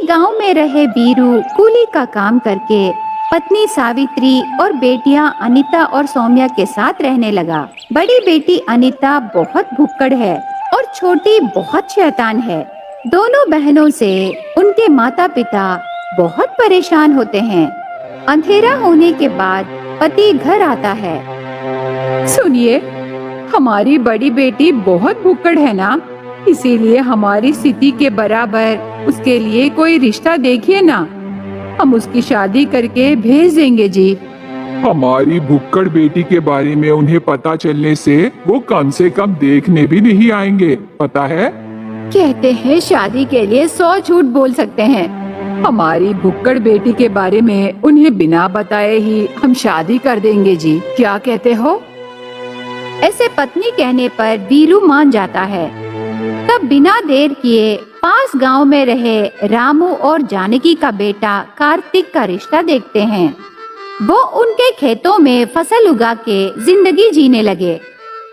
गांव में रहे वीरू कूली का काम करके पत्नी सावित्री और बेटियां अनीता और सौम्या के साथ रहने लगा। बड़ी बेटी अनीता बहुत भुक्कड़ है और छोटी बहुत शैतान है। दोनों बहनों से उनके माता पिता बहुत परेशान होते हैं। अंधेरा होने के बाद पति घर आता है। सुनिए, हमारी बड़ी बेटी बहुत भुक्कड़ है ना, इसीलिए हमारी स्थिति के बराबर उसके लिए कोई रिश्ता देखिए ना, हम उसकी शादी करके भेज देंगे जी। हमारी भुक्कड़ बेटी के बारे में उन्हें पता चलने से वो कम से कम देखने भी नहीं आएंगे, पता है? कहते हैं शादी के लिए 100 झूठ बोल सकते हैं। हमारी भुक्कड़ बेटी के बारे में उन्हें बिना बताए ही हम शादी कर देंगे जी, क्या कहते हो? ऐसे पत्नी कहने पर वीरू मान जाता है। तब बिना देर किए पास गांव में रहे रामू और जानकी का बेटा कार्तिक का रिश्ता देखते हैं। वो उनके खेतों में फसल उगा के जिंदगी जीने लगे।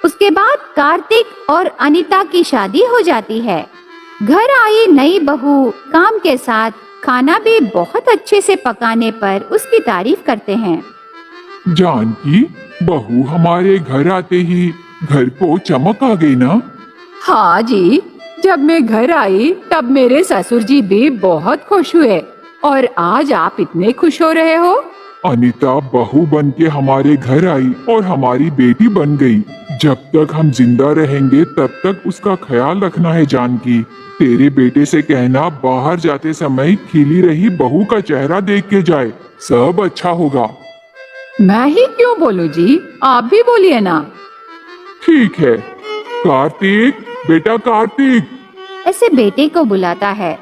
उसके बाद कार्तिक और अनीता की शादी हो जाती है। घर आई नई बहू काम के साथ खाना भी बहुत अच्छे से पकाने पर उसकी तारीफ करते हैं। जानकी, बहू हमारे घर आते ही घर को चमक आ गई ना? हाँ जी, जब मैं घर आई तब मेरे ससुर जी भी बहुत खुश हुए। और आज आप इतने खुश हो रहे हो? अनीता बहू बन के हमारे घर आई और हमारी बेटी बन गई। जब तक हम जिंदा रहेंगे तब तक उसका ख्याल रखना है जानकी। तेरे बेटे से कहना बाहर जाते समय खिली रही बहू का चेहरा देख के जाए, सब अच्छा होगा। मैं ही क्यों बोलूं जी, आप भी बोलिए ना। ठीक है। कार्तिक, बेटा कार्तिक। ऐसे बेटे को बुलाता है।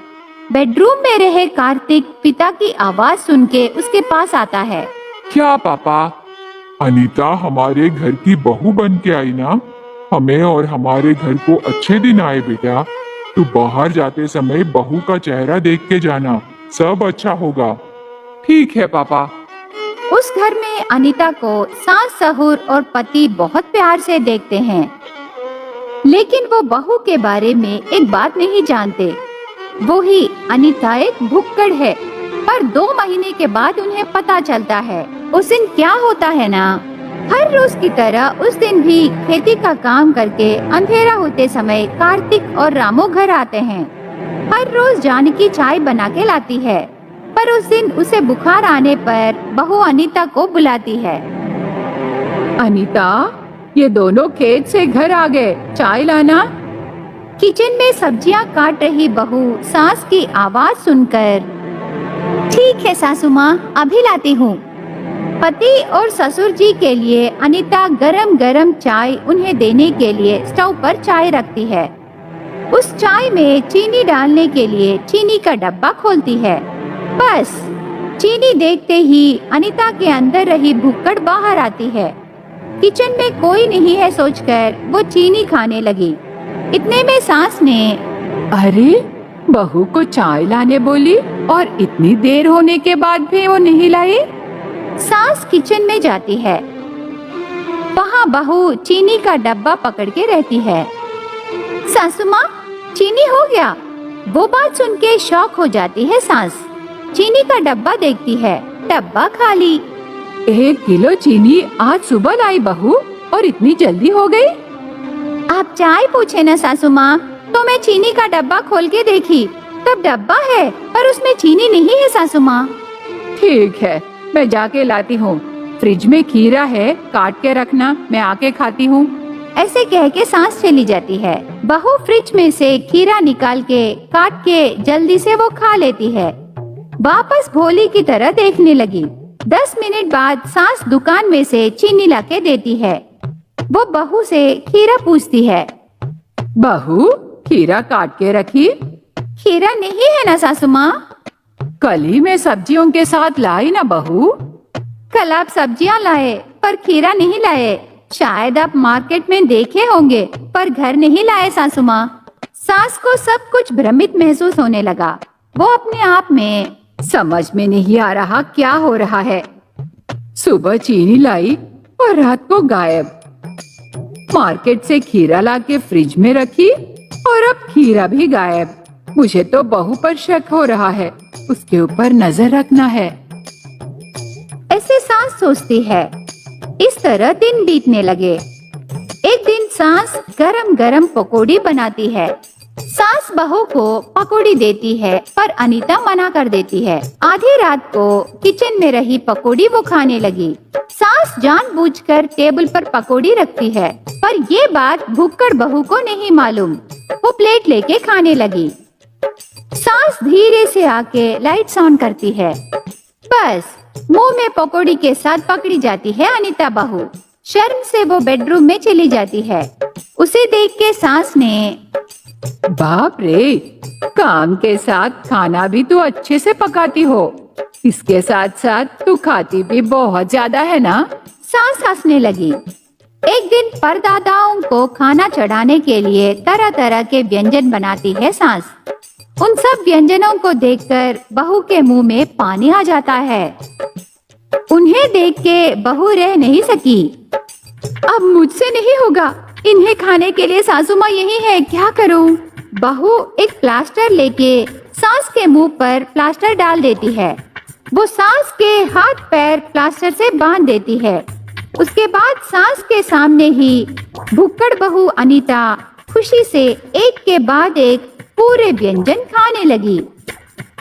बेडरूम में रहे कार्तिक पिता की आवाज सुन के उसके पास आता है। क्या पापा? अनीता हमारे घर की बहू बन के आई ना? हमें और हमारे घर को अच्छे दिन आए बेटा। तू बाहर जाते समय बहू का चेहरा देख के जाना, सब अच्छा होगा। ठीक है पापा। उस घर में अनीता को सास सहुर और पति बहुत प्यार से देखते हैं, लेकिन वो बहू के बारे में एक बात नहीं जानते। वो ही अनीता एक भुक्कड़ है। पर 2 महीने के बाद उन्हें पता चलता है। उस दिन क्या होता है ना, हर रोज की तरह उस दिन भी खेती का काम करके अंधेरा होते समय कार्तिक और रामू घर आते हैं। हर रोज जानकी चाय बना के लाती है, पर उस दिन उसे बुखार आने पर बहू अनीता को बुलाती है। अनीता, ये दोनों खेत से घर आ गए, चाय लाना। किचन में सब्जियां काट रही बहू सास की आवाज सुनकर, ठीक है सासू माँ, अभी लाती हूँ। पति और ससुर जी के लिए अनीता गरम गरम चाय उन्हें देने के लिए स्टोव पर चाय रखती है। उस चाय में चीनी डालने के लिए चीनी का डब्बा खोलती है। बस चीनी देखते ही अनीता के अंदर रही भुक्कड़ बाहर आती है। किचन में कोई नहीं है सोचकर वो चीनी खाने लगी। इतने में सास ने, अरे, बहू को चाय लाने बोली और इतनी देर होने के बाद भी वो नहीं लाई। सास किचन में जाती है। वहाँ बहू चीनी का डब्बा पकड़ के रहती है। सासू माँ, चीनी हो गया। वो बात सुन के शॉक हो जाती है सास। चीनी का डब्बा देखती है, डब्बा खाली। 1 किलो चीनी आज सुबह लाई बहू, और इतनी जल्दी हो गई? आप चाय पूछे ना सासू माँ, तो मैं चीनी का डब्बा खोल के देखी, तब डब्बा है पर उसमें चीनी नहीं है सासू माँ। ठीक है, मैं जाके लाती हूँ। फ्रिज में खीरा है, काट के रखना, मैं आके खाती हूँ। ऐसे कह के सास चली जाती है। बहू फ्रिज में से खीरा निकाल के काट के जल्दी से वो खा लेती है। वापस भोली की तरह देखने लगी। 10 मिनट बाद सास दुकान में से चीनी लाके देती है। वो बहू से खीरा पूछती है। बहू, खीरा काट के रखी? खीरा नहीं है ना सासू माँ? कल ही मैं सब्जियों के साथ लाई ना बहू। कल आप सब्जियाँ लाए पर खीरा नहीं लाए। शायद आप मार्केट में देखे होंगे पर घर नहीं लाए सासू माँ। सास को सब कुछ भ्रमित महसूस होने लगा। वो अपने आप में, समझ में नहीं आ रहा क्या हो रहा है। सुबह चीनी लाई और रात को गायब। मार्केट से खीरा लाके फ्रिज में रखी और अब खीरा भी गायब। मुझे तो बहू पर शक हो रहा है, उसके ऊपर नजर रखना है। ऐसे सास सोचती है। इस तरह दिन बीतने लगे। एक दिन सास गरम गरम पकौड़ी बनाती है। सास बहू को पकौड़ी देती है, पर अनीता मना कर देती है। आधी रात को किचन में रही पकौड़ी वो खाने लगी। सास जानबूझकर टेबल पर पकौड़ी रखती है, पर ये बात भुक्कड़ बहू को नहीं मालूम। वो प्लेट लेके खाने लगी। सास धीरे से आके लाइट्स ऑन करती है। बस मुंह में पकौड़ी के साथ पकड़ी जाती है अनीता बहू। शर्म से वो बेडरूम में चली जाती है। उसे देख के सास ने, बाप रे, काम के साथ खाना भी तू अच्छे से पकाती हो, इसके साथ साथ तू खाती भी बहुत ज्यादा है ना। सास हंसने लगी। एक दिन परदादाओं को खाना चढ़ाने के लिए तरह तरह के व्यंजन बनाती है सास। उन सब व्यंजनों को देखकर बहू के मुंह में पानी आ जाता है। उन्हें देख के बहू रह नहीं सकी। अब मुझसे नहीं होगा, इन्हें खाने के लिए सासू माँ यही है, क्या करूं? बहू एक प्लास्टर लेके सास के मुंह पर प्लास्टर डाल देती है। वो सास के हाथ पैर प्लास्टर से बांध देती है। उसके बाद सास के सामने ही भुक्कड़ बहू अनीता खुशी से एक के बाद एक पूरे व्यंजन खाने लगी।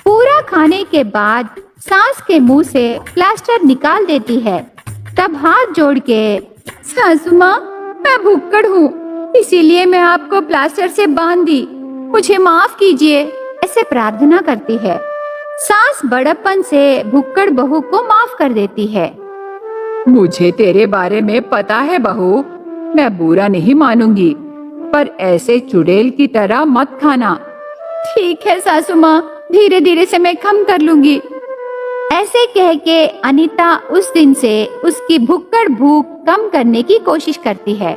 पूरा खाने के बाद सास के मुंह से प्लास्टर निकाल देती है। तब हाथ जोड़ के, सासू माँ, मैं भुक्कड़ हूँ, इसीलिए मैं आपको प्लास्टर से बांध दी, मुझे माफ कीजिए, ऐसे प्रार्थना करती है। सास बड़प्पन से भुक्कड़ बहू को माफ कर देती है। मुझे तेरे बारे में पता है बहू, मैं बुरा नहीं मानूंगी, पर ऐसे चुड़ैल की तरह मत खाना। ठीक है सासू माँ, धीरे धीरे से मैं कम कर लूंगी। ऐसे कह के अनीता उस दिन से उसकी भुक्कड़ भूख कम करने की कोशिश करती है।